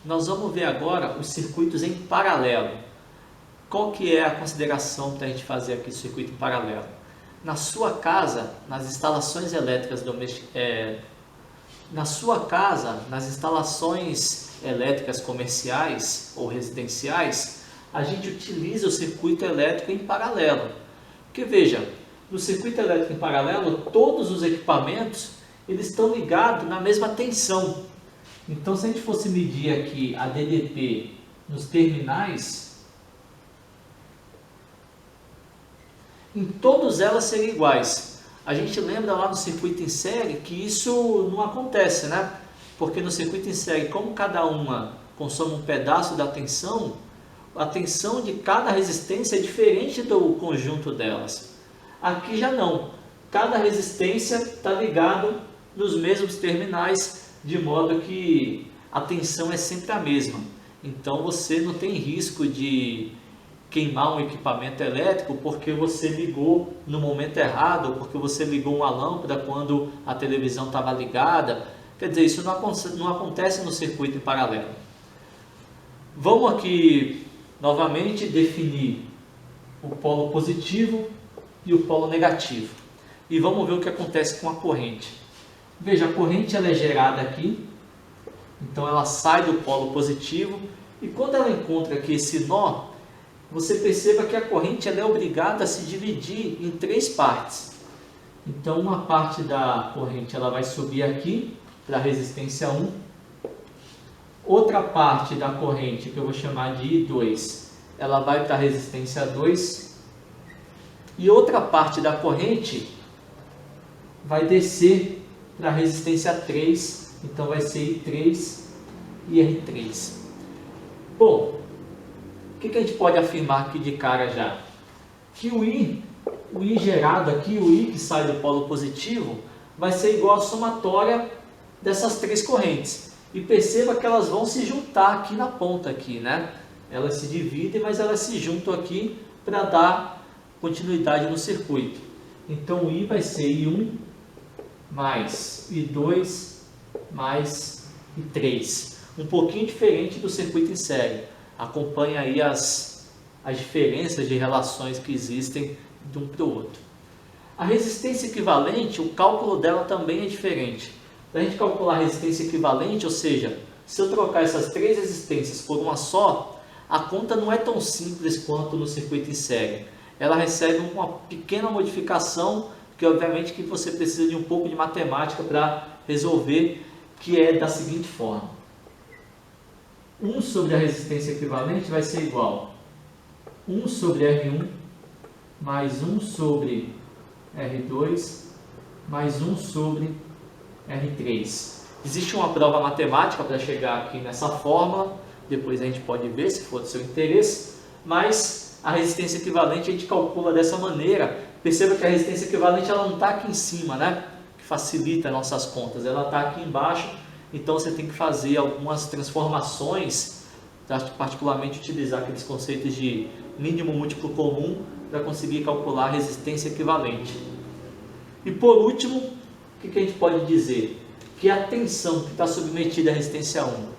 Nós vamos ver agora os circuitos em paralelo. Qual que é a consideração para a gente fazer aqui o circuito em paralelo? Na sua casa, nas instalações elétricas domésticas, nas instalações elétricas comerciais ou residenciais, a gente utiliza o circuito elétrico em paralelo. Porque veja, no circuito elétrico em paralelo, todos os equipamentos eles estão ligados na mesma tensão. Então, se a gente fosse medir aqui a DDP nos terminais, em todas elas seriam iguais. A gente lembra lá no circuito em série que isso não acontece, né? Porque no circuito em série, como cada uma consome um pedaço da tensão, a tensão de cada resistência é diferente do conjunto delas. Aqui já não. Cada resistência está ligada nos mesmos terminais, de modo que a tensão é sempre a mesma. Então você não tem risco de queimar um equipamento elétrico porque você ligou no momento errado, ou porque você ligou uma lâmpada quando a televisão estava ligada. Quer dizer, isso não acontece no circuito em paralelo. Vamos aqui novamente definir o polo positivo e o polo negativo. E vamos ver o que acontece com a corrente. Veja, a corrente ela é gerada aqui, então ela sai do polo positivo, e quando ela encontra aqui esse nó, você perceba que a corrente ela é obrigada a se dividir em três partes. Então uma parte da corrente ela vai subir aqui para a resistência 1, outra parte da corrente, que eu vou chamar de I2, ela vai para a resistência 2, e outra parte da corrente vai descer para a resistência 3, então vai ser I3 e R3. Bom, o que a gente pode afirmar aqui de cara já? Que o I gerado aqui, o I que sai do polo positivo, vai ser igual à somatória dessas três correntes. E perceba que elas vão se juntar aqui na ponta aqui, né? Elas se dividem, mas elas se juntam aqui para dar continuidade no circuito. Então o I vai ser I1 mais I2 mais I3. Um pouquinho diferente do circuito em série. Acompanha aí as diferenças de relações que existem de um para o outro. A resistência equivalente, o cálculo dela também é diferente. Para a gente calcular a resistência equivalente, ou seja, se eu trocar essas três resistências por uma só, a conta não é tão simples quanto no circuito em série. Ela recebe uma pequena modificação, que obviamente que você precisa de um pouco de matemática para resolver, que é da seguinte forma. 1 sobre a resistência equivalente vai ser igual a 1 sobre R1 mais 1 sobre R2 mais 1 sobre R3. Existe uma prova matemática para chegar aqui nessa fórmula, depois a gente pode ver se for do seu interesse, mas a resistência equivalente a gente calcula dessa maneira. Perceba que a resistência equivalente ela não está aqui em cima, né? Que facilita nossas contas, ela está aqui embaixo, então você tem que fazer algumas transformações, particularmente utilizar aqueles conceitos de mínimo múltiplo comum para conseguir calcular a resistência equivalente. E por último, o que a gente pode dizer? Que a tensão que está submetida à resistência 1,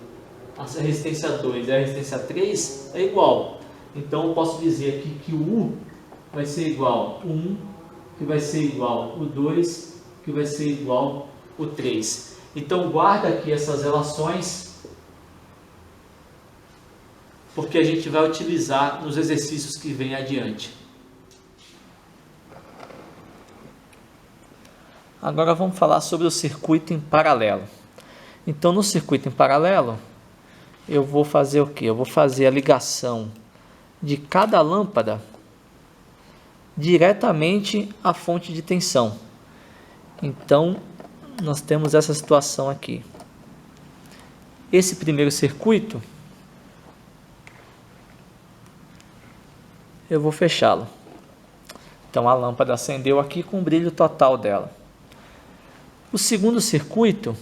a resistência 2 e a resistência 3 é igual. Então eu posso dizer aqui que o U vai ser igual ao 1, que vai ser igual ao 2, que vai ser igual ao 3. Então guarda aqui essas relações, porque a gente vai utilizar nos exercícios que vêm adiante. Agora vamos falar sobre o circuito em paralelo. Então no circuito em paralelo, eu vou fazer o quê? Eu vou fazer a ligação de cada lâmpada diretamente à fonte de tensão. Então nós temos essa situação aqui. Esse primeiro circuito, eu vou fechá-lo. Então a lâmpada acendeu aqui com o brilho total dela. O segundo circuito,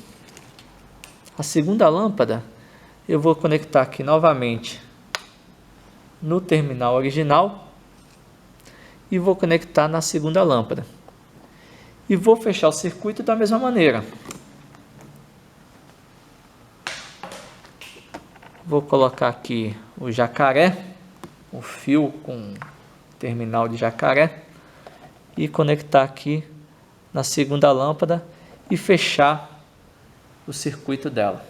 a segunda lâmpada, eu vou conectar aqui novamente no terminal original e vou conectar na segunda lâmpada. E vou fechar o circuito da mesma maneira. Vou colocar aqui o jacaré, o fio com terminal de jacaré, e conectar aqui na segunda lâmpada e fechar o circuito dela.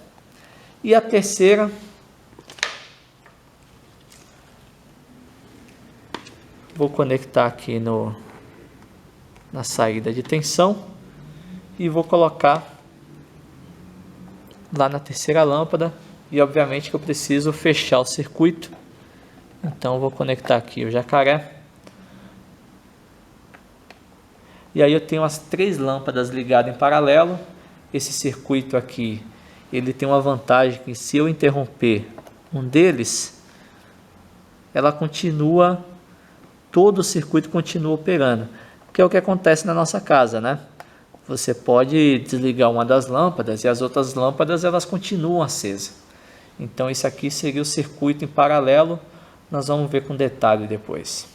E a terceira, vou conectar aqui na saída de tensão e vou colocar lá na terceira lâmpada. E obviamente que eu preciso fechar o circuito, então eu vou conectar aqui o jacaré. E aí eu tenho as 3 lâmpadas ligadas em paralelo. Esse circuito aqui, ele tem uma vantagem que se eu interromper um deles, todo o circuito continua operando, que é o que acontece na nossa casa, né? Você pode desligar uma das lâmpadas e as outras lâmpadas elas continuam acesas. Então esse aqui seria o circuito em paralelo, nós vamos ver com detalhe depois.